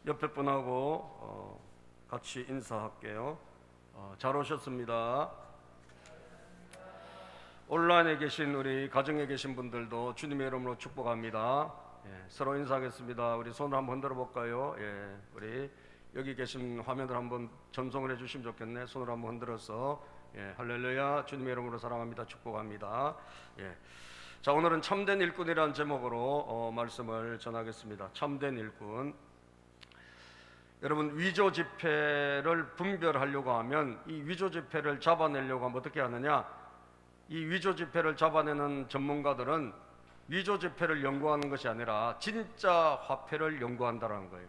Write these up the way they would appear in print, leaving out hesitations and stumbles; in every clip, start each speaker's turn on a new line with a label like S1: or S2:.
S1: 옆에 분하고 같이 인사할게요. 잘 오셨습니다. 온라인에 계신 우리 가정에 계신 분들도 주님의 이름으로 축복합니다. 서로 인사하겠습니다. 우리 손을 한번 흔들어 볼까요? 우리 여기 계신 화면을 한번 전송을 해주시면 좋겠네. 손을 한번 흔들어서 할렐루야, 주님의 이름으로 사랑합니다, 축복합니다. 자, 오늘은 참된 일꾼이라는 제목으로 말씀을 전하겠습니다. 참된 일꾼. 여러분, 위조 지폐를 분별하려고 하면 이 위조 지폐를 잡아내려고 하면 어떻게 하느냐? 이 위조 지폐를 잡아내는 전문가들은 위조 지폐를 연구하는 것이 아니라 진짜 화폐를 연구한다는 거예요.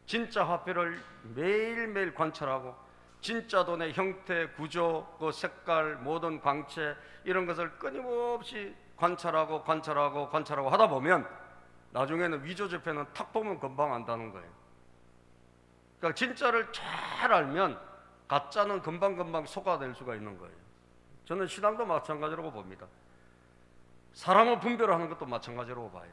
S1: 진짜 화폐를 매일매일 관찰하고 진짜 돈의 형태, 구조, 그 색깔, 모든 광채 이런 것을 끊임없이 관찰하고 하다 보면 나중에는 위조 지폐는 탁 보면 금방 안다는 거예요. 그러니까 진짜를 잘 알면 가짜는 금방금방 속아낼 수가 있는 거예요. 저는 신앙도 마찬가지라고 봅니다. 사람을 분별하는 것도 마찬가지라고 봐요.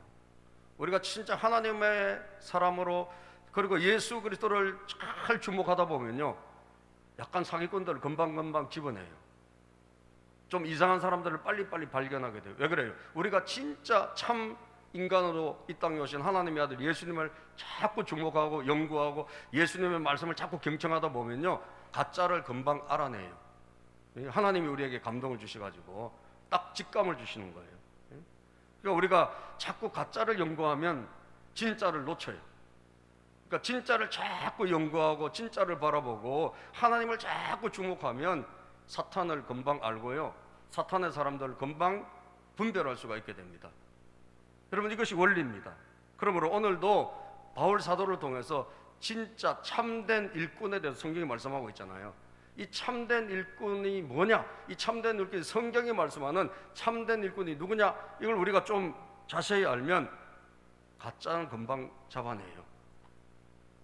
S1: 우리가 진짜 하나님의 사람으로 그리고 예수 그리스도를 잘 주목하다 보면요, 약간 사기꾼들을 금방금방 집어내요. 좀 이상한 사람들을 빨리빨리 발견하게 돼요. 왜 그래요? 우리가 진짜 참 인간으로 이 땅에 오신 하나님의 아들 예수님을 자꾸 주목하고 연구하고 예수님의 말씀을 자꾸 경청하다 보면요, 가짜를 금방 알아내요. 하나님이 우리에게 감동을 주셔가지고 딱 직감을 주시는 거예요. 그러니까 우리가 자꾸 가짜를 연구하면 진짜를 놓쳐요. 그러니까 진짜를 자꾸 연구하고 진짜를 바라보고 하나님을 자꾸 주목하면 사탄을 금방 알고요, 사탄의 사람들을 금방 분별할 수가 있게 됩니다. 여러분, 이것이 원리입니다. 그러므로 오늘도 바울 사도를 통해서 진짜 참된 일꾼에 대해서 성경이 말씀하고 있잖아요. 이 참된 일꾼이 뭐냐? 이 참된 일꾼이 성경이 말씀하는 참된 일꾼이 누구냐? 이걸 우리가 좀 자세히 알면 가짜는 금방 잡아내요.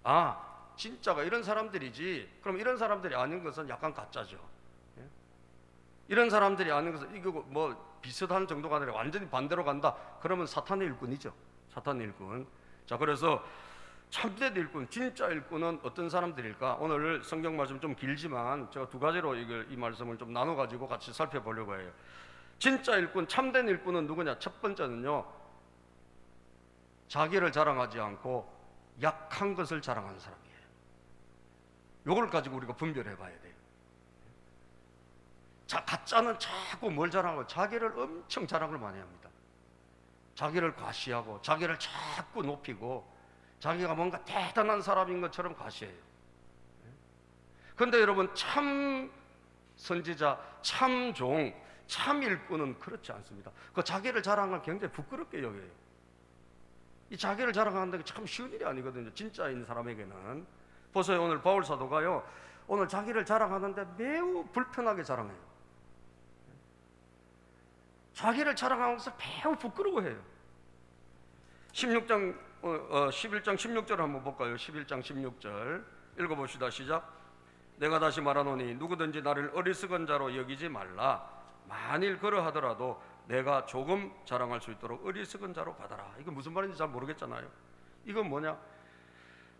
S1: 아, 진짜가 이런 사람들이지. 그럼 이런 사람들이 아닌 것은 약간 가짜죠. 이런 사람들이 아닌 것은 이거 뭐 비슷한 정도가 아니라 완전히 반대로 간다. 그러면 사탄의 일꾼이죠. 사탄의 일꾼. 자, 그래서 참된 일꾼, 진짜 일꾼은 어떤 사람들일까? 오늘 성경 말씀 좀 길지만 제가 두 가지로 이 말씀을 좀 나눠 가지고 같이 살펴보려고 해요. 진짜 일꾼, 참된 일꾼은 누구냐? 첫 번째는요, 자기를 자랑하지 않고 약한 것을 자랑하는 사람이에요. 요걸 가지고 우리가 분별해 봐야 돼요. 자, 가짜는 자꾸 뭘 자랑하고 자기를 엄청 자랑을 많이 합니다. 자기를 과시하고 자기를 자꾸 높이고 자기가 뭔가 대단한 사람인 것처럼 과시해요. 그런데 여러분, 참 선지자, 참 종, 참 일꾼은 그렇지 않습니다. 그 자기를 자랑을 굉장히 부끄럽게 여겨요. 이 자기를 자랑하는 게 참 쉬운 일이 아니거든요. 진짜인 사람에게는. 보세요, 오늘 바울 사도가요, 오늘 자기를 자랑하는데 매우 불편하게 자랑해요. 자기를 자랑하는 것을 매우 부끄러워해요. 11장 16절 한번 볼까요? 11장 16절 읽어봅시다. 시작. 내가 다시 말하노니 누구든지 나를 어리석은 자로 여기지 말라. 만일 그러하더라도 내가 조금 자랑할 수 있도록 어리석은 자로 받아라. 이거 무슨 말인지 잘 모르겠잖아요. 이건 뭐냐?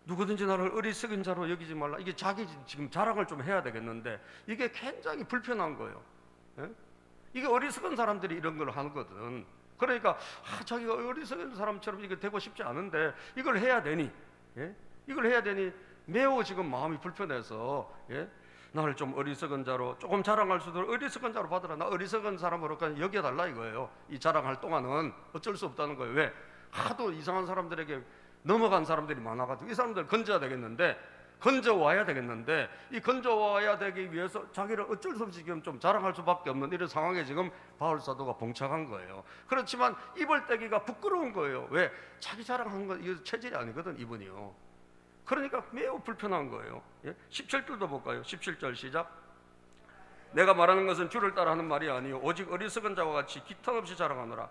S1: 누구든지 나를 어리석은 자로 여기지 말라. 이게 자기 지금 자랑을 좀 해야 되겠는데 이게 굉장히 불편한 거예요. 이게 어리석은 사람들이 이런 걸 하거든. 그러니까 자기가 어리석은 사람처럼 이게 되고 싶지 않은데 이걸 해야 되니, 이걸 해야 되니 매우 지금 마음이 불편해서, 나를 좀 어리석은 자로 조금 자랑할 수도 어리석은 자로 받으라. 나 어리석은 사람으로 그냥 여겨달라 이거예요. 이 자랑할 동안은 어쩔 수 없다는 거예요. 왜? 하도 이상한 사람들에게 넘어간 사람들이 많아가지고 이 사람들 건져야 되겠는데, 건져와야 되겠는데, 이 건져와야 되기 위해서 자기를 어쩔 수 없이 지금 좀 자랑할 수밖에 없는 이런 상황에 지금 바울 사도가 봉착한 거예요. 그렇지만 입을 떼기가 부끄러운 거예요. 왜? 자기 자랑한 건 이거 체질이 아니거든, 이분이요. 그러니까 매우 불편한 거예요. 17절도 볼까요? 17절 시작. 내가 말하는 것은 주를 따라 하는 말이 아니요 오직 어리석은 자와 같이 기탄 없이 자랑하노라.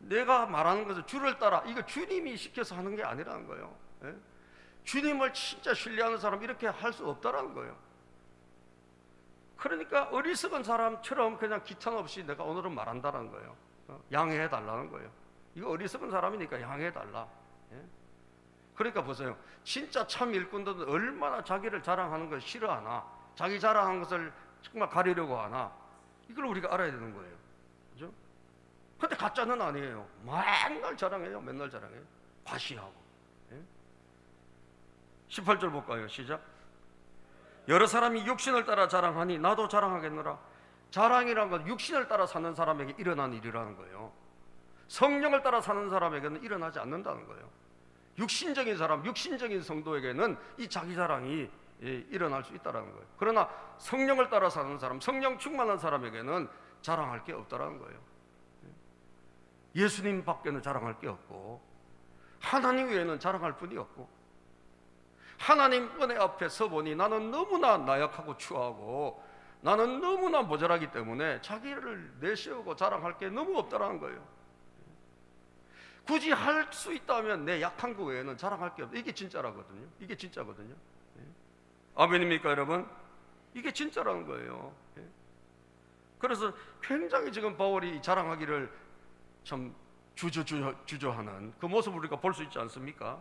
S1: 내가 말하는 것은 주를 따라, 이거 주님이 시켜서 하는 게 아니라는 거예요. 주님을 진짜 신뢰하는 사람 이렇게 할 수 없다라는 거예요. 그러니까 어리석은 사람처럼 그냥 기탄 없이 내가 오늘은 말한다는 거예요. 양해해 달라는 거예요. 이거 어리석은 사람이니까 양해해 달라. 그러니까 보세요. 진짜 참 일꾼들은 얼마나 자기를 자랑하는 걸 싫어하나, 자기 자랑하는 것을 정말 가리려고 하나, 이걸 우리가 알아야 되는 거예요. 그죠? 근데 가짜는 아니에요. 맨날 자랑해요. 맨날 자랑해요. 과시하고. 예? 18절 볼까요? 시작. 여러 사람이 육신을 따라 자랑하니 나도 자랑하겠노라. 자랑이란 건 육신을 따라 사는 사람에게 일어난 일이라는 거예요. 성령을 따라 사는 사람에게는 일어나지 않는다는 거예요. 육신적인 사람, 육신적인 성도에게는 이 자기 자랑이 일어날 수 있다는 거예요. 그러나 성령을 따라 사는 사람, 성령 충만한 사람에게는 자랑할 게 없다는 거예요. 예수님 밖에는 자랑할 게 없고, 하나님 외에는 자랑할 분이 없고, 하나님 은혜 앞에 서보니 나는 너무나 나약하고 추하고 나는 너무나 모자라기 때문에 자기를 내세우고 자랑할 게 너무 없다는 거예요. 굳이 할 수 있다면 내 약한 거 외에는 자랑할 게 없다. 이게 진짜라거든요. 이게 진짜거든요. 아멘입니까 여러분? 이게 진짜라는 거예요. 그래서 굉장히 지금 바울이 자랑하기를 참 주저하는 그 모습을 우리가 볼 수 있지 않습니까?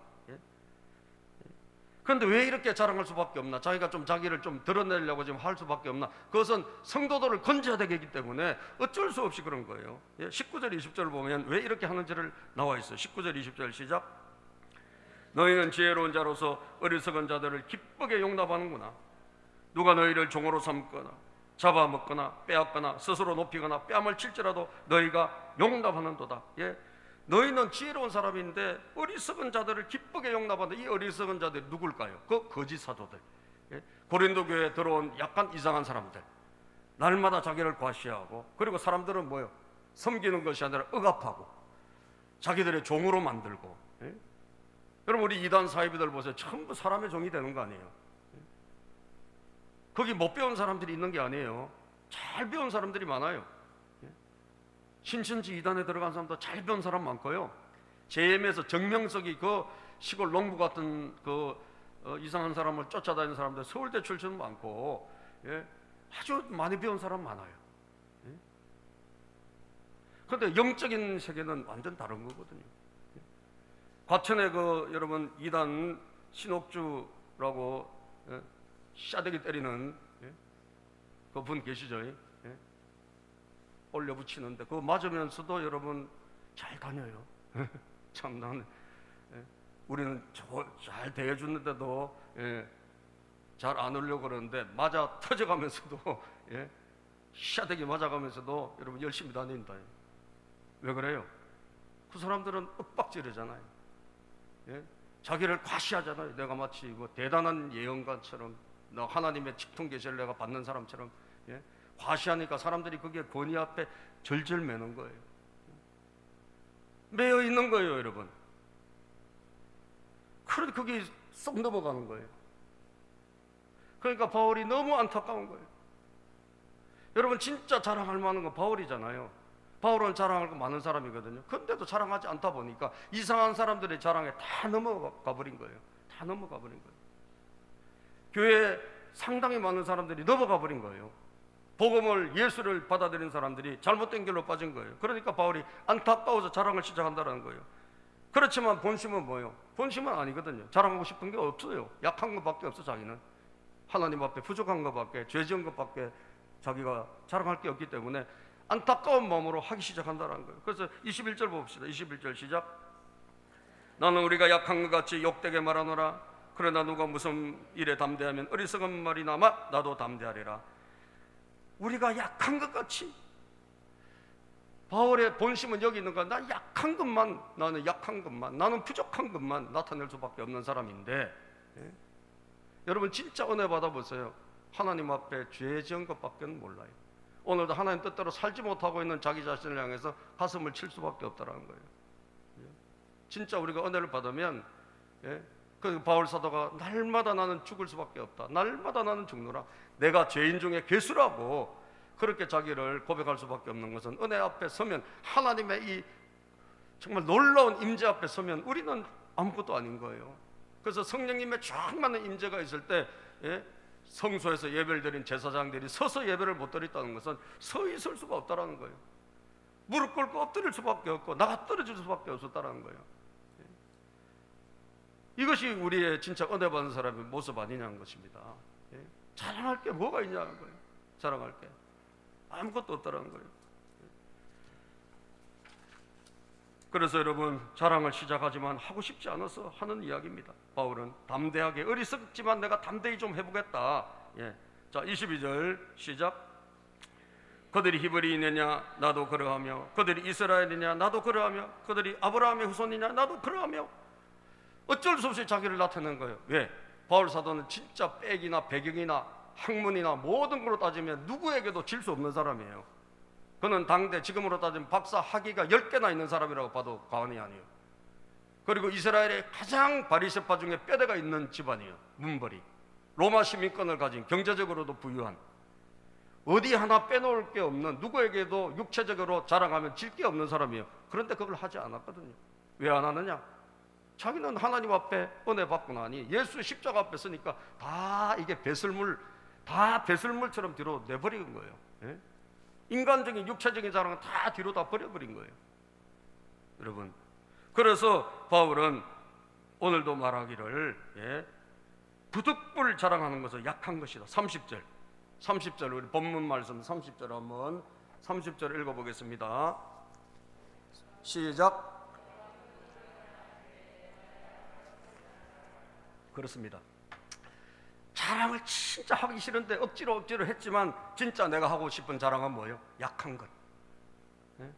S1: 그런데 왜 이렇게 자랑할 수밖에 없나? 자기가 좀 자기를 좀 드러내려고 지금 할 수밖에 없나? 그것은 성도들을 건져야 되기 때문에 어쩔 수 없이 그런 거예요. 19절 20절을 보면 왜 이렇게 하는지를 나와 있어요. 19절 20절 시작. 너희는 지혜로운 자로서 어리석은 자들을 기쁘게 용납하는구나. 누가 너희를 종으로 삼거나 잡아먹거나 빼앗거나 스스로 높이거나 뺨을 칠지라도 너희가 용납하는도다. 너희는 지혜로운 사람인데 어리석은 자들을 기쁘게 용납한다. 이 어리석은 자들이 누굴까요? 그 거짓 사도들, 고린도 교회에 들어온 약간 이상한 사람들, 날마다 자기를 과시하고, 그리고 사람들은 뭐요? 섬기는 것이 아니라 억압하고 자기들의 종으로 만들고. 여러분 우리 이단 사이비들 보세요. 전부 사람의 종이 되는 거 아니에요? 거기 못 배운 사람들이 있는 게 아니에요. 잘 배운 사람들이 많아요. 신천지 이단에 들어간 사람도 잘 배운 사람 많고요. JM에서 정명석이 그 시골 농부 같은 그 이상한 사람을 쫓아다니는 사람들 서울대 출신 많고, 아주 많이 배운 사람 많아요. 그런데 영적인 세계는 완전 다른 거거든요. 과천에 그 여러분 이단 신옥주라고 싸대기 때리는 그분 계시죠? 올려붙이는데 그거 맞으면서도 여러분 잘 다녀요. 참 나는 우리는 잘 대해주는데도 잘 안 오려고 그러는데 맞아 터져가면서도 싸대기 맞아가면서도 여러분 열심히 다닌다. 왜 그래요? 그 사람들은 윽박지르잖아요. 자기를 과시하잖아요. 내가 마치 뭐 대단한 예언가처럼, 나 하나님의 직통 계시를 내가 받는 사람처럼 과시하니까 사람들이 그게 권위 앞에 절절 매는 거예요. 매여 있는 거예요, 여러분. 그런데 그게 쏙 넘어가는 거예요. 그러니까 바울이 너무 안타까운 거예요. 여러분 진짜 자랑할 만한 건 바울이잖아요. 바울은 자랑할 거 많은 사람이거든요. 근데도 자랑하지 않다 보니까 이상한 사람들의 자랑에 다 넘어가 버린 거예요. 다 넘어가 버린 거예요. 교회에 상당히 많은 사람들이 넘어가 버린 거예요. 복음을, 예수를 받아들인 사람들이 잘못된 길로 빠진 거예요. 그러니까 바울이 안타까워서 자랑을 시작한다는 거예요. 그렇지만 본심은 뭐예요? 본심은 아니거든요. 자랑하고 싶은 게 없어요. 약한 것밖에 없어. 자기는 하나님 앞에 부족한 것밖에, 죄 지은 것밖에 자기가 자랑할 게 없기 때문에 안타까운 마음으로 하기 시작한다는 거예요. 그래서 21절 봅시다. 21절 시작. 나는 우리가 약한 것 같이 욕되게 말하노라. 그러나 누가 무슨 일에 담대하면 어리석은 말이 남아 나도 담대하리라. 우리가 약한 것 같이, 바울의 본심은 여기 있는 거야. 난 약한 것만, 나는 약한 것만, 나는 부족한 것만 나타낼 수밖에 없는 사람인데, 여러분 진짜 은혜 받아보세요. 하나님 앞에 죄 지은 것밖에 몰라요. 오늘도 하나님 뜻대로 살지 못하고 있는 자기 자신을 향해서 가슴을 칠 수밖에 없다는 거예요. 진짜 우리가 은혜를 받으면, 그 바울 사도가 날마다 나는 죽을 수밖에 없다, 날마다 나는 죽노라, 내가 죄인 중에 괴수라고 그렇게 자기를 고백할 수밖에 없는 것은, 은혜 앞에 서면, 하나님의 이 정말 놀라운 임재 앞에 서면 우리는 아무것도 아닌 거예요. 그래서 성령님의 충만한 임재가 있을 때, 성소에서 예배를 드린 제사장들이 서서 예배를 못 드렸다는 것은 서 있을 수가 없다는 거예요. 무릎 꿇고 엎드릴 수밖에 없고 나가 떨어질 수밖에 없었다는 거예요. 이것이 우리의 진짜 은혜 받는 사람의 모습 아니냐는 것입니다. 예? 자랑할 게 뭐가 있냐는 거예요. 자랑할 게 아무것도 없다라는 거예요. 그래서 여러분, 자랑을 시작하지만 하고 싶지 않아서 하는 이야기입니다. 바울은 담대하게, 어리석지만 내가 담대히 좀 해보겠다. 예. 자, 22절 시작. 그들이 히브리인이냐 나도 그러하며, 그들이 이스라엘이냐 나도 그러하며, 그들이 아브라함의 후손이냐 나도 그러하며. 어쩔 수 없이 자기를 나타내는 거예요. 왜? 바울 사도는 진짜 백이나 배경이나 학문이나 모든 걸로 따지면 누구에게도 질 수 없는 사람이에요. 그는 당대 지금으로 따지면 박사 학위가 10개나 있는 사람이라고 봐도 과언이 아니에요. 그리고 이스라엘의 가장 바리새파 중에 뼈대가 있는 집안이에요. 문벌이 로마 시민권을 가진, 경제적으로도 부유한, 어디 하나 빼놓을 게 없는, 누구에게도 육체적으로 자랑하면 질 게 없는 사람이에요. 그런데 그걸 하지 않았거든요. 왜 안 하느냐? 자기는 하나님 앞에 은혜 받고 나니 예수 십자가 앞에 서니까 다 이게 배설물, 다 배설물처럼 뒤로 내버린 거예요. 예? 인간적인 육체적인 자랑은 다 뒤로 다 버려버린 거예요. 여러분, 그래서 바울은 오늘도 말하기를, 예, 부득불 자랑하는 것은 약한 것이다. 30절 우리 본문 말씀 30절 한번 30절 읽어보겠습니다. 시작. 그렇습니다. 자랑을 진짜 하기 싫은데 억지로 했지만 진짜 내가 하고 싶은 자랑은 뭐예요? 약한 것, 네?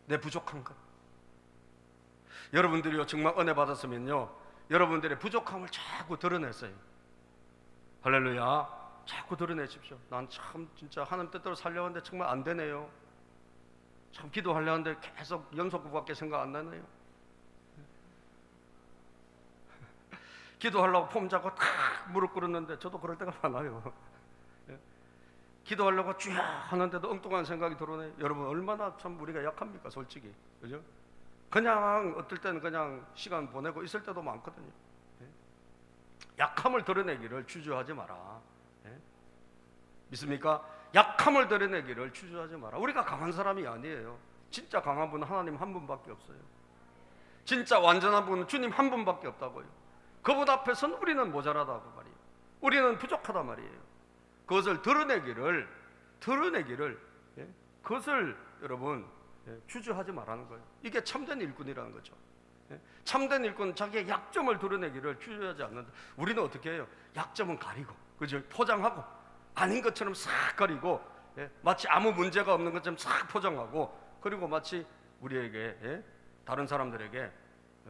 S1: 내 부족한 것. 여러분들이요, 정말 은혜 받았으면요, 여러분들의 부족함을 자꾸 드러냈어요. 할렐루야. 자꾸 드러내십시오. 난 참 진짜 하나님 뜻대로 살려고 하는데 정말 안 되네요. 참 기도하려고 하는데 계속 연속구밖에 생각 안 나네요. 기도하려고 폼 잡고 탁 무릎 꿇었는데 저도 그럴 때가 많아요. 기도하려고 쭉 하는데도 엉뚱한 생각이 들어오네. 여러분, 얼마나 참 우리가 약합니까, 솔직히. 그죠? 그냥 어떨 때는 그냥 시간 보내고 있을 때도 많거든요. 약함을 드러내기를 주저하지 마라. 믿습니까? 약함을 드러내기를 주저하지 마라. 우리가 강한 사람이 아니에요. 진짜 강한 분은 하나님 한 분밖에 없어요. 진짜 완전한 분은 주님 한 분밖에 없다고요. 그분 앞에서는 우리는 모자라다고 말이에요. 우리는 부족하단 말이에요. 그것을 드러내기를, 예? 그것을 여러분, 예, 주저하지 말라는 거예요. 이게 참된 일꾼이라는 거죠. 예? 참된 일꾼은 자기의 약점을 드러내기를 주저하지 않는다. 우리는 어떻게 해요? 약점은 가리고, 그죠? 포장하고, 아닌 것처럼 싹 가리고, 예? 마치 아무 문제가 없는 것처럼 싹 포장하고, 그리고 마치 우리에게, 예? 다른 사람들에게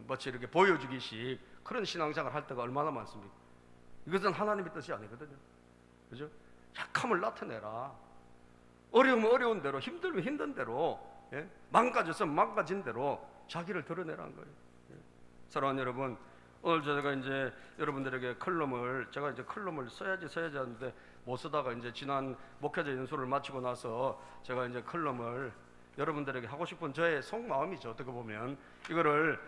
S1: 마치 이렇게 보여주기식 그런 신앙생활을 할 때가 얼마나 많습니까? 이것은 하나님의 뜻이 아니거든요. 그죠? 약함을 나타내라. 어려우면 어려운 대로, 힘들면 힘든 대로, 예? 망가졌으면 망가진 대로 자기를 드러내라는 거예요. 예? 사랑하는 여러분, 오늘 제가 이제 여러분들에게 제가 이제 컬럼을 써야지 하는데 못 쓰다가 이제 지난 목회자 연수를 마치고 나서 제가 이제 컬럼을 여러분들에게 하고 싶은 저의 속마음이죠. 어떻게 보면 이거를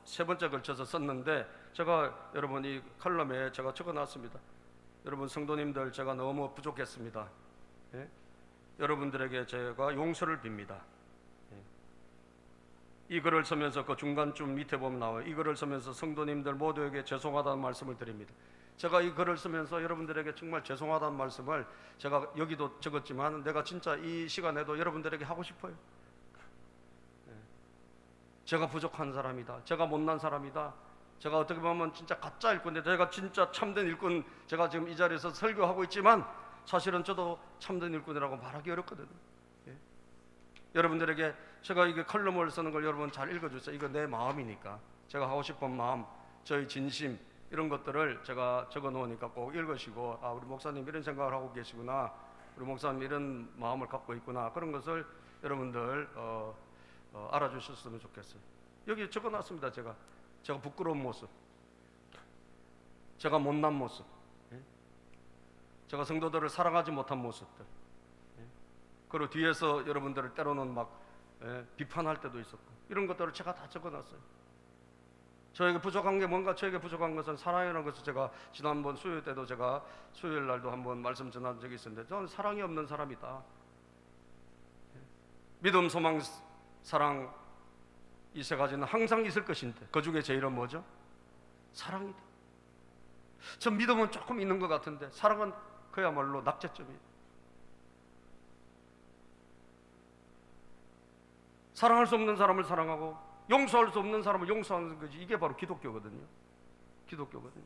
S1: 세 번째 걸쳐서 썼는데, 제가 여러분 이 컬럼에 제가 적어놨습니다. 여러분 성도님들, 제가 너무 부족했습니다. 예? 여러분들에게 제가 용서를 빕니다. 예? 이 글을 쓰면서 그 중간쯤 밑에 보면 나와요. 이 글을 쓰면서 성도님들 모두에게 죄송하다는 말씀을 드립니다. 제가 이 글을 쓰면서 여러분들에게 정말 죄송하다는 말씀을 제가 여기도 적었지만 내가 진짜 이 시간에도 여러분들에게 하고 싶어요. 제가 부족한 사람이다. 제가 못난 사람이다. 제가 어떻게 보면 진짜 가짜 일꾼인데, 제가 진짜 참된 일꾼, 제가 지금 이 자리에서 설교하고 있지만 사실은 저도 참된 일꾼이라고 말하기 어렵거든요. 예? 여러분들에게 제가 이게 컬럼을 쓰는 걸 여러분 잘 읽어주세요. 이거 내 마음이니까, 제가 하고 싶은 마음, 저희 진심, 이런 것들을 제가 적어 놓으니까 꼭 읽으시고, 아, 우리 목사님 이런 생각을 하고 계시구나, 우리 목사님 이런 마음을 갖고 있구나, 그런 것을 여러분들 알아주셨으면 좋겠어요. 여기 적어 놨습니다. 제가 부끄러운 모습, 제가 못난 모습, 예? 제가 성도들을 사랑하지 못한 모습들, 예? 그리고 뒤에서 여러분들을 때로는 막 비판할 때도 있었고, 이런 것들을 제가 다 적어 놨어요. 저에게 부족한 게 뭔가, 저에게 부족한 것은 사랑이라는 것을 제가 지난번 수요일 때도 제가 수요일 날도 한번 말씀 전한 적이 있었는데, 저는 사랑이 없는 사람이다. 믿음, 소망, 사랑, 이 세 가지는 항상 있을 것인데 그 중에 제일은 뭐죠? 사랑이 돼. 저 믿음은 조금 있는 것 같은데 사랑은 그야말로 낙제점이에요. 사랑할 수 없는 사람을 사랑하고 용서할 수 없는 사람을 용서하는 거지. 이게 바로 기독교거든요. 기독교거든요.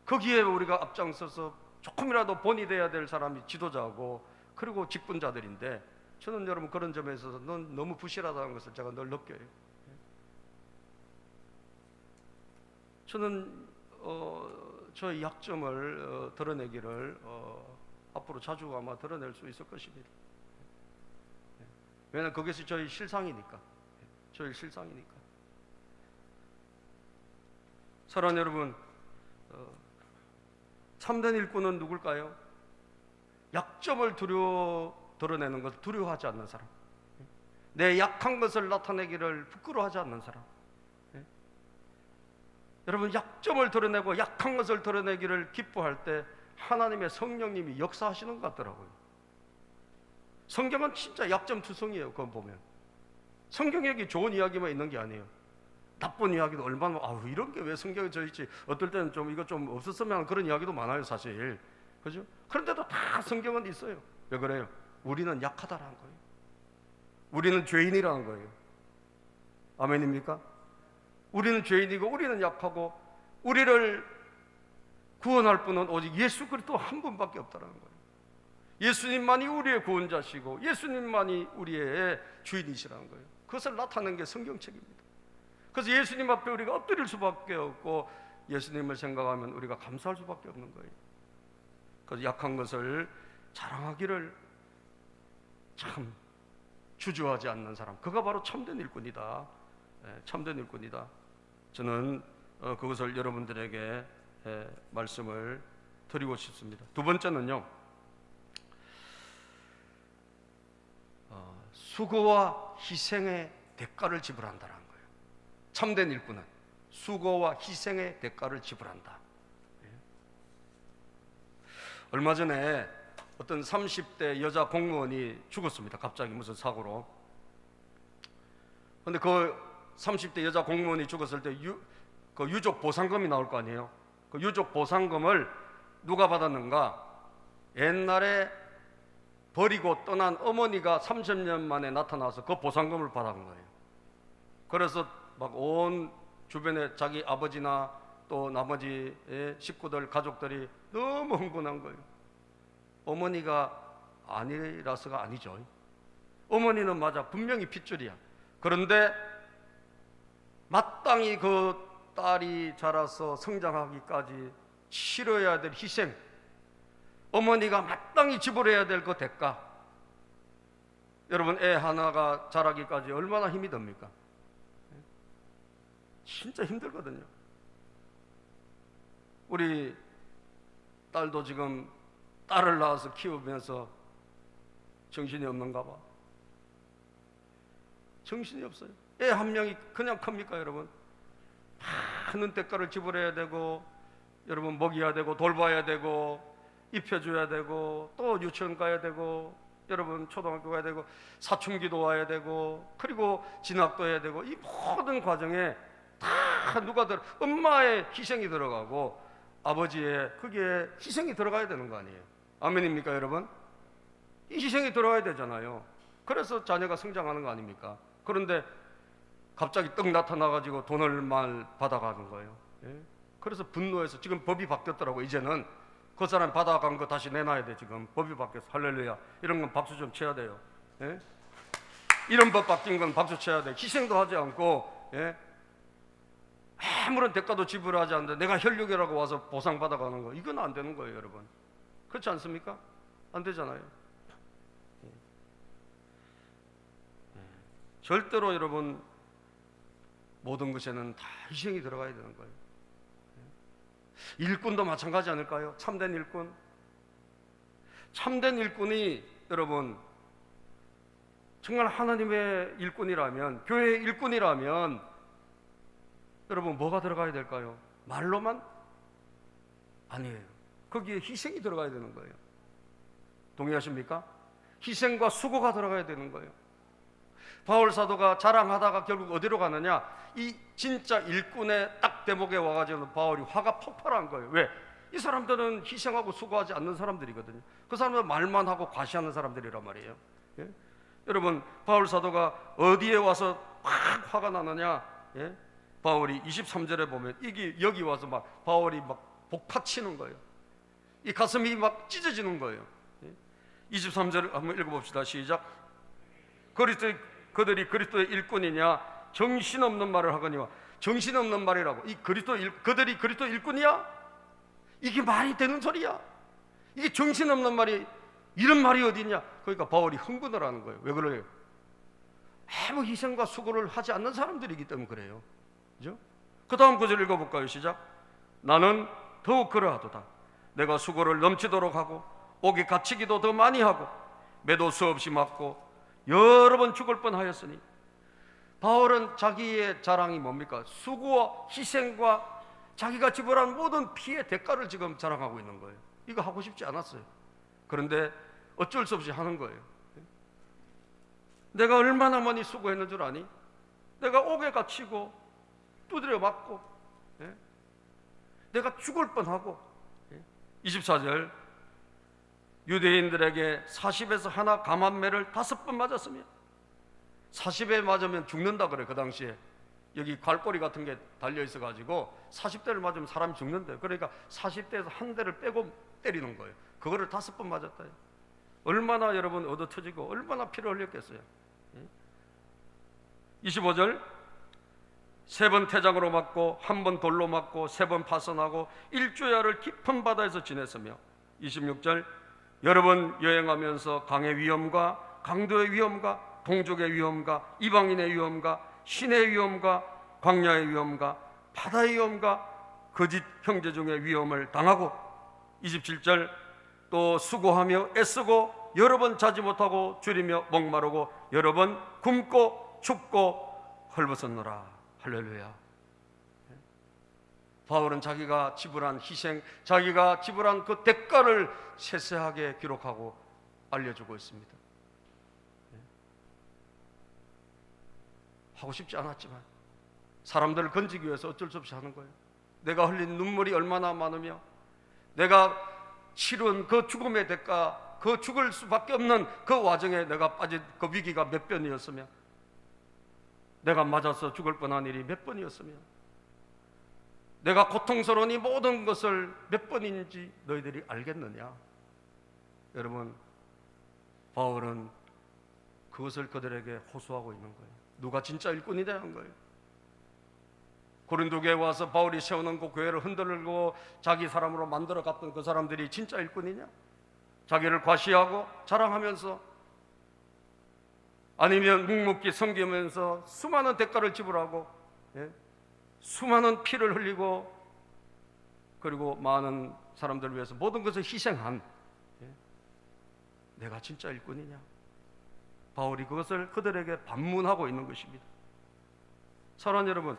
S1: 거기에 우리가 앞장서서 조금이라도 본이 돼야 될 사람이 지도자고 그리고 직분자들인데, 저는 여러분 그런 점에 있어서 너무 부실하다는 것을 제가 늘 느껴요. 저는 저의 약점을 드러내기를 앞으로 자주 아마 드러낼 수 있을 것입니다. 왜냐하면 그것이 저희 실상이니까. 저희 실상이니까. 사랑하는 여러분, 참된 일꾼은 누굴까요? 약점을 드러내는 것을 두려워하지 않는 사람, 내 약한 것을 나타내기를 부끄러워하지 않는 사람. 여러분, 약점을 드러내고 약한 것을 드러내기를 기뻐할 때 하나님의 성령님이 역사하시는 것 같더라고요. 성경은 진짜 약점투성이에요. 그건 보면 성경에 여기 좋은 이야기만 있는 게 아니에요. 나쁜 이야기도 얼마나, 이런 게 왜 성경에 져있지, 어떨 때는 좀 이거 좀 없었으면 하는 그런 이야기도 많아요, 사실. 그죠? 그런데도 다 성경은 있어요. 왜 그래요? 우리는 약하다라는 거예요. 우리는 죄인이라는 거예요. 아멘입니까? 우리는 죄인이고 우리는 약하고 우리를 구원할 분은 오직 예수 그리스도 한 분밖에 없다는 거예요. 예수님만이 우리의 구원자시고 예수님만이 우리의 주인이시라는 거예요. 그것을 나타내는 게 성경책입니다. 그래서 예수님 앞에 우리가 엎드릴 수밖에 없고 예수님을 생각하면 우리가 감사할 수밖에 없는 거예요. 그래서 약한 것을 자랑하기를 참 주저하지 않는 사람, 그가 바로 참된 일꾼이다. 참된 일꾼이다. 저는 그것을 여러분들에게 말씀을 드리고 싶습니다. 두 번째는요, 수고와 희생의 대가를 지불한다는 거예요. 참된 일꾼은 수고와 희생의 대가를 지불한다. 얼마 전에 어떤 30대 여자 공무원이 죽었습니다. 갑자기 무슨 사고로. 그런데 그 30대 여자 공무원이 죽었을 때 그 유족 보상금이 나올 거 아니에요. 그 유족 보상금을 누가 받았는가? 옛날에 버리고 떠난 어머니가 30년 만에 나타나서 그 보상금을 받은 거예요. 그래서 막 온 주변에 자기 아버지나 또 나머지 식구들, 가족들이 너무 흥분한 거예요. 어머니가 아니라서가 아니죠. 어머니는 맞아, 분명히 핏줄이야. 그런데 마땅히 그 딸이 자라서 성장하기까지 치러야 될 희생, 어머니가 마땅히 지불해야 될 그 대가, 여러분, 애 하나가 자라기까지 얼마나 힘이 듭니까? 진짜 힘들거든요. 우리 딸도 지금 딸을 낳아서 키우면서 정신이 없는가 봐. 정신이 없어요. 애 한 명이 그냥 큽니까, 여러분? 많은 대가를 지불해야 되고, 여러분 먹여야 되고, 돌봐야 되고, 입혀줘야 되고, 또 유치원 가야 되고, 여러분 초등학교 가야 되고, 사춘기도 와야 되고, 그리고 진학도 해야 되고, 이 모든 과정에 다 엄마의 희생이 들어가고 아버지의 그게 희생이 들어가야 되는 거 아니에요. 아멘입니까, 여러분? 이 희생이 들어가야 되잖아요. 그래서 자녀가 성장하는 거 아닙니까? 그런데 갑자기 떡 나타나가지고 돈을 mal 받아가는 거예요. 그래서 분노해서, 지금 법이 바뀌었더라고. 이제는 그 사람 받아간 거 다시 내놔야 돼. 지금 법이 바뀌었어. 할렐루야. 이런 건 박수 좀 쳐야 돼요. 이런 법 바뀐 건 박수 쳐야 돼. 희생도 하지 않고 아무런 대가도 지불하지 않는데 내가 혈육이라고 와서 보상받아가는 거, 이건 안 되는 거예요, 여러분. 그렇지 않습니까? 안 되잖아요. 절대로 여러분 모든 것에는 다 희생이 들어가야 되는 거예요. 일꾼도 마찬가지 아닐까요? 참된 일꾼. 참된 일꾼이 여러분 정말 하나님의 일꾼이라면, 교회의 일꾼이라면 여러분 뭐가 들어가야 될까요? 말로만? 아니에요. 거기에 희생이 들어가야 되는 거예요. 동의하십니까? 희생과 수고가 들어가야 되는 거예요. 바울 사도가 자랑하다가 결국 어디로 가느냐? 이 진짜 일꾼의 딱 대목에 와가지고 바울이 화가 폭발한 거예요. 왜? 이 사람들은 희생하고 수고하지 않는 사람들이거든요. 그 사람들은 말만 하고 과시하는 사람들이란 말이에요. 예? 여러분, 바울 사도가 어디에 와서 막 화가 나느냐? 예? 바울이 23절에 보면 이게 여기 와서 막 바울이 막 복파치는 거예요. 이 가슴이 막 찢어지는 거예요. 예? 23절 한번 읽어봅시다. 시작. 그들이 그리스도의 일꾼이냐? 정신없는 말을 하거니와. 정신없는 말이라고. 그들이 그리스도의 일꾼이야? 이게 말이 되는 소리야? 이게 정신없는 말이, 이런 말이 어디 있냐? 그러니까 바울이 흥분을 하는 거예요. 왜 그래요? 아무 희생과 수고를 하지 않는 사람들이기 때문에 그래요. 그죠? 그 다음 구절 읽어볼까요? 시작. 나는 더욱 그러하도다. 내가 수고를 넘치도록 하고 옥에 갇히기도 더 많이 하고 매도 수없이 맞고 여러 번 죽을 뻔하였으니. 바울은 자기의 자랑이 뭡니까? 수고와 희생과 자기가 지불한 모든 피의 대가를 지금 자랑하고 있는 거예요. 이거 하고 싶지 않았어요. 그런데 어쩔 수 없이 하는 거예요. 내가 얼마나 많이 수고했는 줄 아니? 내가 옥에 갇히고 두드려 맞고, 내가 죽을 뻔하고. 24절. 유대인들에게 40에서 하나 감한매를 5번 맞았으며, 40에 맞으면 죽는다 그래. 그 당시에 여기 갈고리 같은 게 달려 있어 가지고 40대를 맞으면 사람이 죽는데, 그러니까 40대에서 한 대를 빼고 때리는 거예요. 그거를 5번 맞았다. 얼마나 여러분 얻어 터지고 얼마나 피를 흘렸겠어요. 25절. 3번 태장으로 맞고 1번 돌로 맞고 3번 파선하고 일주야를 깊은 바다에서 지냈으며. 26절. 여러 번 여행하면서 강의 위험과 강도의 위험과 동족의 위험과 이방인의 위험과 신의 위험과 광야의 위험과 바다의 위험과 거짓 형제 중의 위험을 당하고. 27절. 또 수고하며 애쓰고 여러 번 자지 못하고 줄이며 목마르고 여러 번 굶고 춥고 헐벗었노라. 할렐루야. 바울은 자기가 지불한 희생, 자기가 지불한 그 대가를 세세하게 기록하고 알려주고 있습니다. 하고 싶지 않았지만 사람들을 건지기 위해서 어쩔 수 없이 하는 거예요. 내가 흘린 눈물이 얼마나 많으며 내가 치른 그 죽음의 대가, 그 죽을 수밖에 없는 그 와중에 내가 빠진 그 위기가 몇 번이었으며, 내가 맞아서 죽을 뻔한 일이 몇 번이었으며, 내가 고통스러운 이 모든 것을 몇 번인지 너희들이 알겠느냐? 여러분, 바울은 그것을 그들에게 호소하고 있는 거예요. 누가 진짜 일꾼이냐 한 거예요. 고린도 교회에 와서 바울이 세우는 그 교회를 흔들고 자기 사람으로 만들어 갔던 그 사람들이 진짜 일꾼이냐? 자기를 과시하고 자랑하면서, 아니면 묵묵히 섬기면서 수많은 대가를 지불하고, 수많은 피를 흘리고, 그리고 많은 사람들을 위해서 모든 것을 희생한, 내가 진짜 일꾼이냐? 바울이 그것을 그들에게 반문하고 있는 것입니다. 사랑하는 여러분,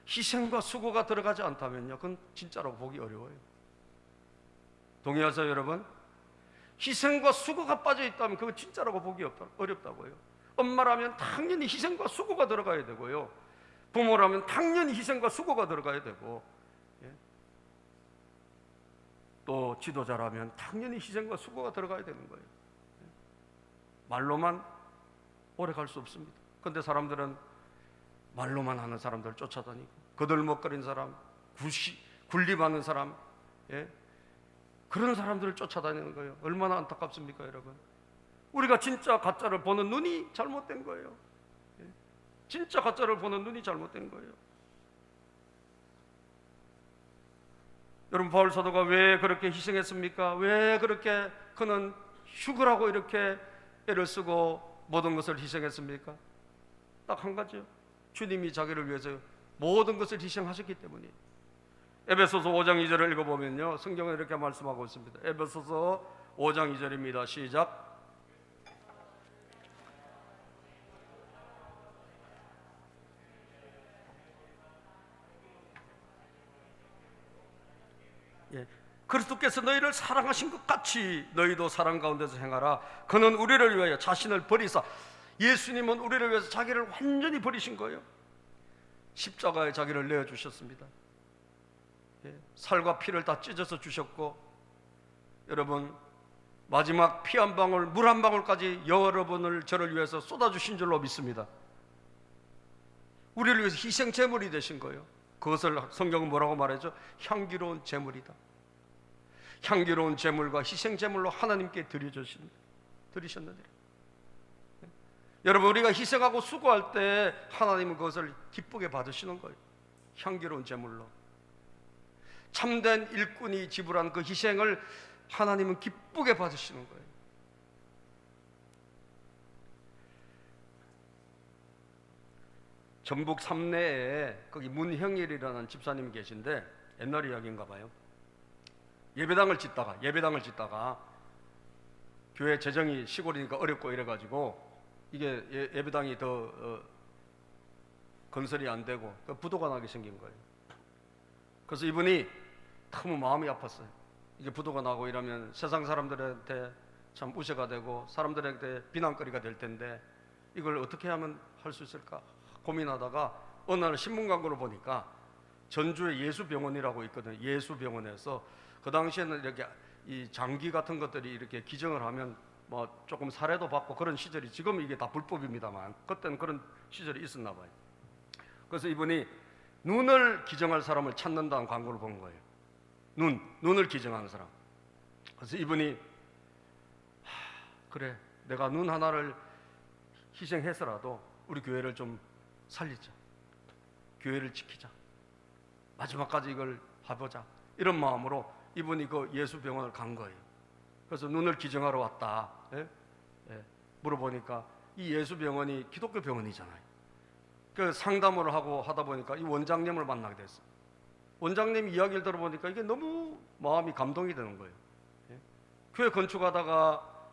S1: 희생과 수고가 들어가지 않다면요, 그건 진짜로 보기 어려워요. 동의하세요 여러분? 희생과 수고가 빠져 있다면 그건 진짜라고 보기 어렵다고요. 엄마라면 당연히 희생과 수고가 들어가야 되고요, 부모라면 당연히 희생과 수고가 들어가야 되고, 또 지도자라면 당연히 희생과 수고가 들어가야 되는 거예요. 말로만 오래 갈 수 없습니다. 그런데 사람들은 말로만 하는 사람들을 쫓아다니고, 거들먹거리는 사람, 군림하는 사람, 그런 사람들을 쫓아다니는 거예요. 얼마나 안타깝습니까 여러분? 우리가 진짜 가짜를 보는 눈이 잘못된 거예요. 진짜 가짜를 보는 눈이 잘못된 거예요. 여러분, 바울 사도가 왜 그렇게 희생했습니까? 왜 그렇게 그는 죽으라고 이렇게 애를 쓰고 모든 것을 희생했습니까? 딱 한 가지요. 주님이 자기를 위해서 모든 것을 희생하셨기 때문이에요. 에베소서 5장 2절을 읽어보면요, 성경은 이렇게 말씀하고 있습니다. 에베소서 5장 2절입니다. 시작. 그리스도께서 너희를 사랑하신 것 같이 너희도 사랑 가운데서 행하라. 그는 우리를 위하여 자신을 버리사, 예수님은 우리를 위해서 자기를 완전히 버리신 거예요. 십자가에 자기를 내어주셨습니다. 살과 피를 다 찢어서 주셨고, 여러분 마지막 피 한 방울, 물 한 방울까지 여러분을 저를 위해서 쏟아주신 줄로 믿습니다. 우리를 위해서 희생 제물이 되신 거예요. 그것을 성경은 뭐라고 말하죠? 향기로운 제물이다. 향기로운 제물과 희생 제물로 하나님께 드리셨는데, 여러분 우리가 희생하고 수고할 때 하나님은 그것을 기쁘게 받으시는 거예요. 향기로운 제물로 참된 일꾼이 지불한 그 희생을 하나님은 기쁘게 받으시는 거예요. 전북 삼내에 거기 문형일이라는 집사님이 계신데, 옛날 이야기인가 봐요. 예배당을 짓다가 교회 재정이 시골이니까 어렵고 이래가지고 이게 예배당이 더 건설이 안 되고 부도가 나게 생긴 거예요. 그래서 이분이 너무 마음이 아팠어요. 이게 부도가 나고 이러면 세상 사람들한테 참 우세가 되고 사람들한테 비난거리가 될 텐데 이걸 어떻게 하면 할 수 있을까 고민하다가 어느 날 신문 광고를 보니까 전주에 예수병원이라고 있거든요. 예수병원에서 그 당시에는 이렇게 이 장기 같은 것들이 이렇게 기증을 하면 뭐 조금 사례도 받고 그런 시절이, 지금 이게 다 불법입니다만 그때는 그런 시절이 있었나 봐요. 그래서 이분이 눈을 기증할 사람을 찾는다는 광고를 본 거예요. 눈을 기증하는 사람. 그래서 이분이 그래, 내가 눈 하나를 희생해서라도 우리 교회를 좀 살리자, 교회를 지키자, 마지막까지 이걸 해보자, 이런 마음으로 이분이 그 예수병원을 간 거예요. 그래서 눈을 기증하러 왔다. 물어보니까 이 예수병원이 기독교 병원이잖아요. 그 상담을 하고 하다 보니까 이 원장님을 만나게 됐어요. 원장님 이야기를 들어보니까 이게 너무 마음이 감동이 되는 거예요. 교회 건축하다가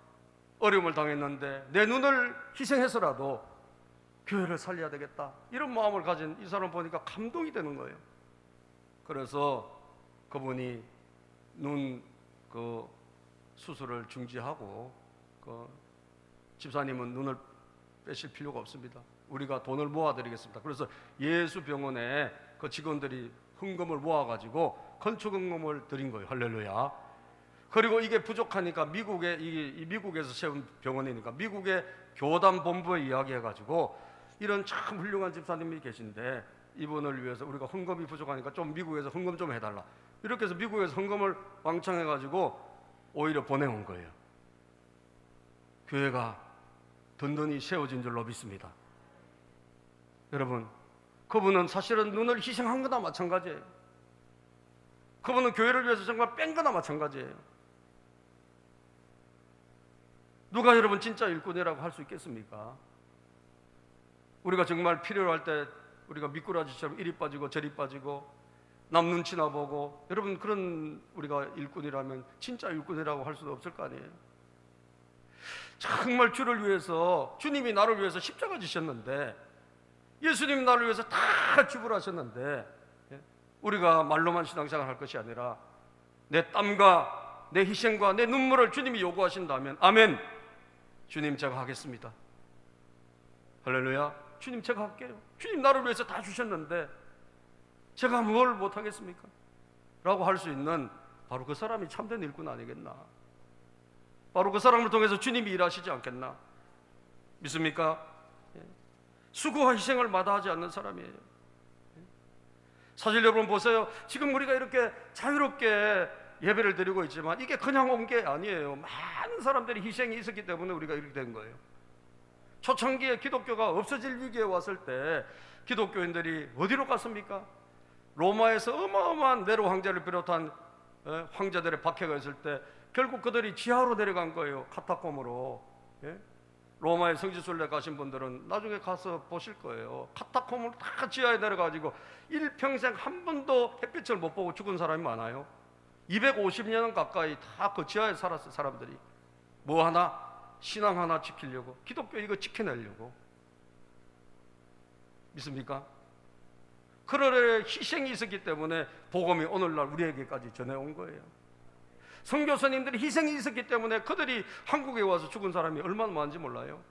S1: 어려움을 당했는데 내 눈을 희생해서라도 교회를 살려야 되겠다, 이런 마음을 가진 이 사람 보니까 감동이 되는 거예요. 그래서 그분이 눈 그 수술을 중지하고 집사님은 눈을 빼실 필요가 없습니다. 우리가 돈을 모아드리겠습니다. 그래서 예수병원에 그 직원들이 헌금을 모아가지고 건축 헌금을 드린 거예요. 할렐루야. 그리고 이게 부족하니까 미국에서 세운 병원이니까 미국의 교단 본부에 이야기해가지고 이런 참 훌륭한 집사님이 계신데 이분을 위해서 우리가 헌금이 부족하니까 좀 미국에서 헌금 좀 해달라, 이렇게 해서 미국에서 헌금을 왕창 해가지고 오히려 보내온 거예요. 교회가 든든히 세워진 줄로 믿습니다. 여러분, 그분은 사실은 눈을 희생한 거나 마찬가지예요. 그분은 교회를 위해서 정말 뺀 거나 마찬가지예요. 누가 여러분 진짜 일꾼이라고 할 수 있겠습니까? 우리가 정말 필요할 때 우리가 미꾸라지처럼 이리 빠지고 저리 빠지고 남 눈치나 보고, 여러분 그런 우리가 일꾼이라면 진짜 일꾼이라고 할 수도 없을 거 아니에요. 정말 주를 위해서, 주님이 나를 위해서 십자가 지셨는데, 예수님이 나를 위해서 다 지불하셨는데 우리가 말로만 신앙생활 할 것이 아니라 내 땀과 내 희생과 내 눈물을 주님이 요구하신다면 아멘, 주님 제가 하겠습니다. 할렐루야. 주님 제가 할게요. 주님 나를 위해서 다 주셨는데 제가 뭘 못하겠습니까? 라고 할 수 있는 바로 그 사람이 참된 일꾼 아니겠나? 바로 그 사람을 통해서 주님이 일하시지 않겠나? 믿습니까? 수고와 희생을 마다하지 않는 사람이에요. 사실 여러분 보세요. 지금 우리가 이렇게 자유롭게 예배를 드리고 있지만 이게 그냥 온 게 아니에요. 많은 사람들이 희생이 있었기 때문에 우리가 이렇게 된 거예요. 초창기에 기독교가 없어질 위기에 왔을 때 기독교인들이 어디로 갔습니까? 로마에서 어마어마한 네로 황제를 비롯한 황제들의 박해가 있을 때 결국 그들이 지하로 내려간 거예요. 카타콤으로. 로마의 성지순례 가신 분들은 나중에 가서 보실 거예요. 카타콤으로 다 지하에 내려가지고 일평생 한 번도 햇빛을 못 보고 죽은 사람이 많아요. 250년 가까이 다 그 지하에 살았어요. 사람들이 뭐 하나? 신앙 하나 지키려고, 기독교 이거 지켜내려고. 믿습니까? 그런 희생이 있었기 때문에 복음이 오늘날 우리에게까지 전해온 거예요. 선교사님들이 희생이 있었기 때문에 그들이 한국에 와서 죽은 사람이 얼마나 많은지 몰라요.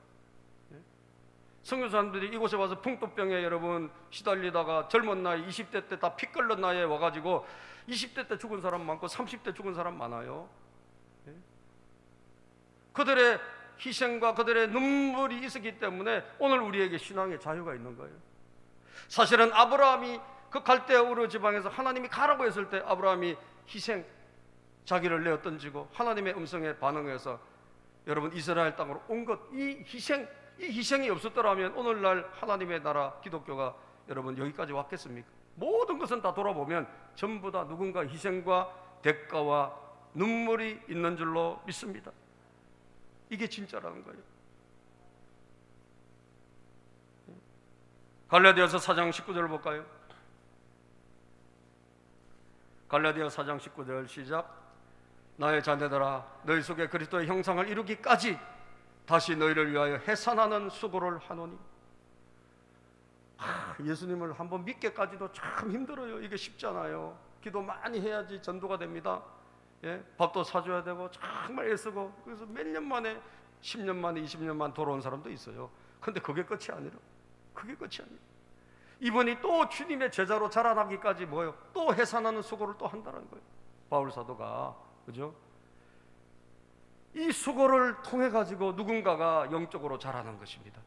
S1: 선교사님들이 이곳에 와서 풍토병에 여러분 시달리다가 젊은 나이 20대 때 다 피 끓는 나이에 와가지고 20대 때 죽은 사람 많고 30대 죽은 사람 많아요. 예? 그들의 희생과 그들의 눈물이 있었기 때문에 오늘 우리에게 신앙의 자유가 있는 거예요. 사실은 아브라함이 그 갈대아 우르 지방에서 하나님이 가라고 했을 때 아브라함이 희생, 자기를 내어 던지고 하나님의 음성에 반응해서 여러분 이스라엘 땅으로 온 것, 이 희생이 없었더라면 오늘날 하나님의 나라 기독교가 여러분 여기까지 왔겠습니까? 모든 것은 다 돌아보면 전부 다 누군가 희생과 대가와 눈물이 있는 줄로 믿습니다. 이게 진짜라는 거예요. 갈라디아서 4장 19절 볼까요? 갈라디아 4장 19절 시작. 나의 자녀들아 너희 속에 그리스도의 형상을 이루기까지 다시 너희를 위하여 해산하는 수고를 하노니. 예수님을 한번 믿기까지도 참 힘들어요. 이게 쉽잖아요. 기도 많이 해야지 전도가 됩니다. 예? 밥도 사줘야 되고 정말 애쓰고, 그래서 몇 년 만에 10년 만에 20년 만에 돌아온 사람도 있어요. 근데 그게 끝이 아니라, 그게 끝이 아니라 이번이 또 주님의 제자로 자라나기까지 뭐예요? 또 해산하는 수고를 또 한다는 거예요. 바울 사도가, 그죠? 이 수고를 통해 가지고 누군가가 영적으로 자라는 것입니다.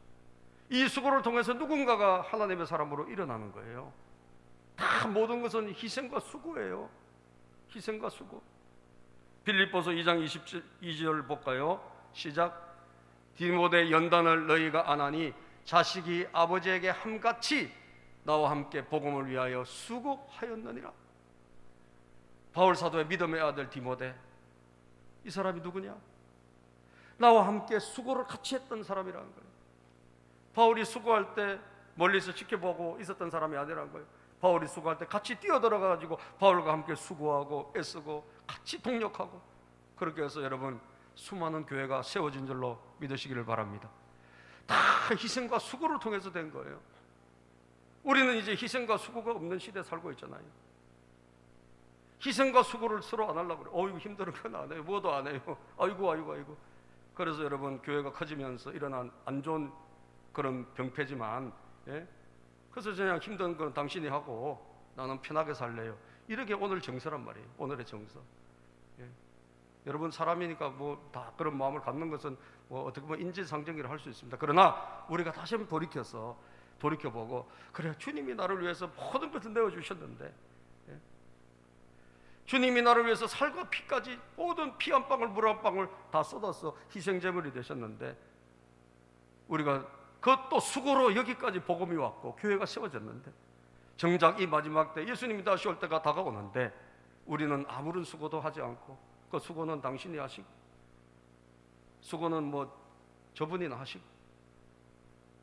S1: 이 수고를 통해서 누군가가 하나님의 사람으로 일어나는 거예요. 다 모든 것은 희생과 수고예요. 희생과 수고. 빌립보서 2장 22절 볼까요? 시작. 디모데 연단을 너희가 안 하니 자식이 아버지에게 함같이 나와 함께 복음을 위하여 수고하였느니라. 바울 사도의 믿음의 아들 디모데, 이 사람이 누구냐? 나와 함께 수고를 같이 했던 사람이라는 거예요. 바울이 수고할 때 멀리서 지켜보고 있었던 사람이 아니라는 거예요. 바울이 수고할 때 같이 뛰어들어가지고 바울과 함께 수고하고 애쓰고 같이 동력하고, 그렇게 해서 여러분 수많은 교회가 세워진 줄로 믿으시기를 바랍니다. 다 희생과 수고를 통해서 된 거예요. 우리는 이제 희생과 수고가 없는 시대에 살고 있잖아요. 희생과 수고를 서로 안 하려고 그래요. 어이구 힘들은 건 안 해요. 뭐도 안 해요. 아이고. 그래서 여러분 교회가 커지면서 일어난 안 좋은 그런 병폐지만, 예? 그래서 그냥 힘든 건 당신이 하고 나는 편하게 살래요. 이렇게 오늘 정서란 말이에요. 오늘의 정서. 예? 여러분 사람이니까 뭐 다 그런 마음을 갖는 것은 뭐 어떻게 보면 인지상정이라 할 수 있습니다. 그러나 우리가 다시 한번 돌이켜보고, 그래 주님이 나를 위해서 모든 것을 내어주셨는데, 예? 주님이 나를 위해서 살과 피까지 모든 피 한 방울 물 한 방울 다 쏟아서 희생제물이 되셨는데, 우리가 그것도 수고로 여기까지 복음이 왔고 교회가 세워졌는데, 정작 이 마지막 때 예수님이 다시 올 때가 다가오는데 우리는 아무런 수고도 하지 않고, 그 수고는 당신이 하시고, 수고는 뭐 저분이나 하시고,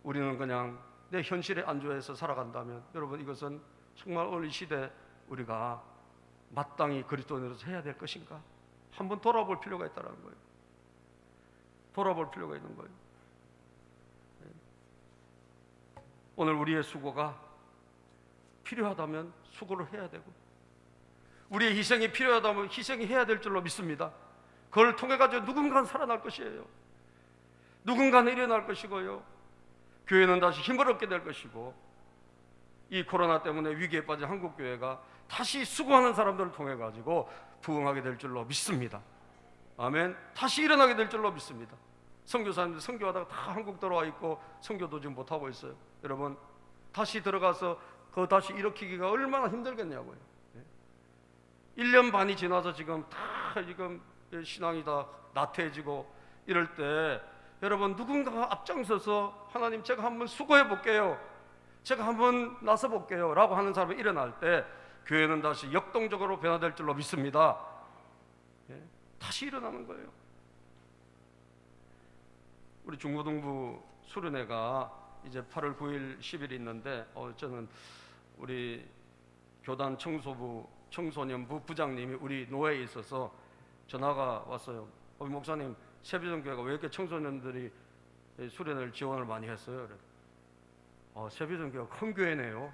S1: 우리는 그냥 내 현실에 안주해서 살아간다면 여러분 이것은 정말 오늘 이 시대 우리가 마땅히 그리스도인으로서 해야 될 것인가? 한번 돌아볼 필요가 있다는 거예요. 돌아볼 필요가 있는 거예요. 오늘 우리의 수고가 필요하다면 수고를 해야 되고, 우리의 희생이 필요하다면 희생해야 될 줄로 믿습니다. 그걸 통해 가지고 누군가는 살아날 것이에요. 누군가는 일어날 것이고요. 교회는 다시 힘을 얻게 될 것이고, 이 코로나 때문에 위기에 빠진 한국교회가 다시 수고하는 사람들을 통해 가지고 부흥하게 될 줄로 믿습니다. 아멘. 다시 일어나게 될 줄로 믿습니다. 선교사님들 선교하다가 다 한국 들어와 있고 선교도 지금 못하고 있어요. 여러분 다시 들어가서 그거 다시 일으키기가 얼마나 힘들겠냐고요. 1년 반이 지나서 지금 신앙이 다 나태해지고 이럴 때 여러분 누군가가 앞장서서 하나님 제가 한번 수고해 볼게요, 제가 한번 나서 볼게요 라고 하는 사람이 일어날 때 교회는 다시 역동적으로 변화될 줄로 믿습니다. 다시 일어나는 거예요. 우리 중고등부 수련회가 이제 8월 9일 10일 있는데 저는 우리 교단 청소년부 부장님이 우리 노회에 있어서 전화가 왔어요. 목사님 세비전교회가 왜 이렇게 청소년들이 수련회를 지원을 많이 했어요? 세비전교회가 큰 교회네요.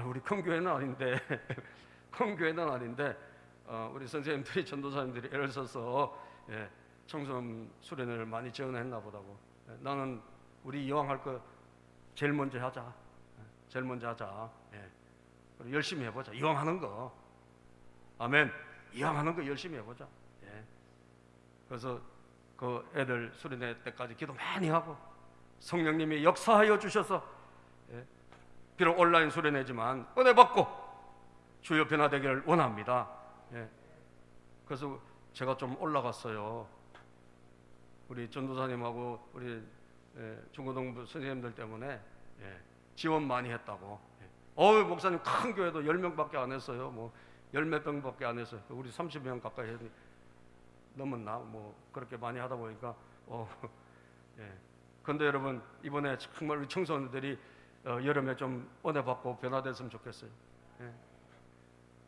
S1: 우리 큰 교회는 아닌데 큰 교회는 아닌데 우리 선생님들이 전도사님들이 애를 써서 청소년 수련회를 많이 지원했나 보다고. 나는 우리 이왕 할 거 제일 먼저 하자. 제일 먼저 하자. 예. 우리 열심히 해보자. 이왕 하는 거. 아멘. 이왕 하는 거 열심히 해보자. 예. 그래서 그 애들 수련회 때까지 기도 많이 하고 성령님이 역사하여 주셔서, 예. 비록 온라인 수련회지만 은혜 받고 주여 변화되기를 원합니다. 예. 그래서 제가 좀 올라갔어요. 우리 전도사님하고 우리 중고등부 선생님들 때문에 지원 많이 했다고. 목사님 큰 교회도 10명밖에 안 했어요. 뭐 10몇 명밖에 안 했어요. 우리 30명 가까이 했는데 넘었나? 뭐 그렇게 많이 하다 보니까 근데 여러분 이번에 정말 우리 청소년들이 여름에 좀 은혜 받고 변화됐으면 좋겠어요.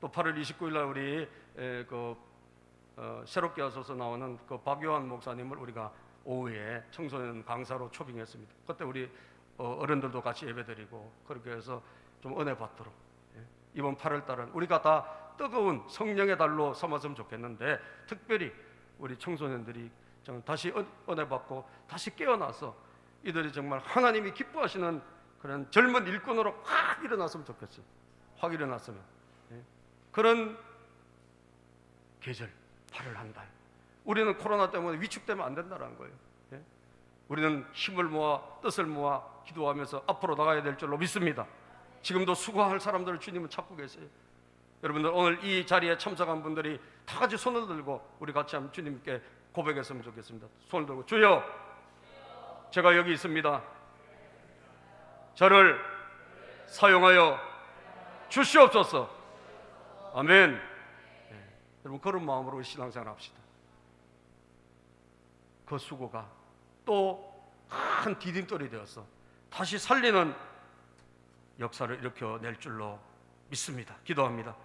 S1: 또 8월 29일 날 우리 새롭게 와서 나오는 그 박요한 목사님을 우리가 오후에 청소년 강사로 초빙했습니다. 그때 우리 어른들도 같이 예배드리고 그렇게 해서 좀 은혜 받도록, 이번 8월 달은 우리가 다 뜨거운 성령의 달로 삼았으면 좋겠는데, 특별히 우리 청소년들이 좀 다시 은혜 받고 다시 깨어나서 이들이 정말 하나님이 기뻐하시는 그런 젊은 일꾼으로 확 일어났으면 좋겠어요. 확 일어났으면. 그런 계절, 8월 한 달. 우리는 코로나 때문에 위축되면 안 된다는 거예요. 우리는 힘을 모아 뜻을 모아 기도하면서 앞으로 나가야 될 줄로 믿습니다. 지금도 수고할 사람들을 주님은 찾고 계세요. 여러분들 오늘 이 자리에 참석한 분들이 다 같이 손을 들고 우리 같이 한번 주님께 고백했으면 좋겠습니다. 손을 들고 주여, 제가 여기 있습니다. 저를 사용하여 주시옵소서. 아멘. 여러분 그런 마음으로 신앙생활 합시다. 그 수고가 또 큰 디딤돌이 되어서 다시 살리는 역사를 일으켜낼 줄로 믿습니다. 기도합니다.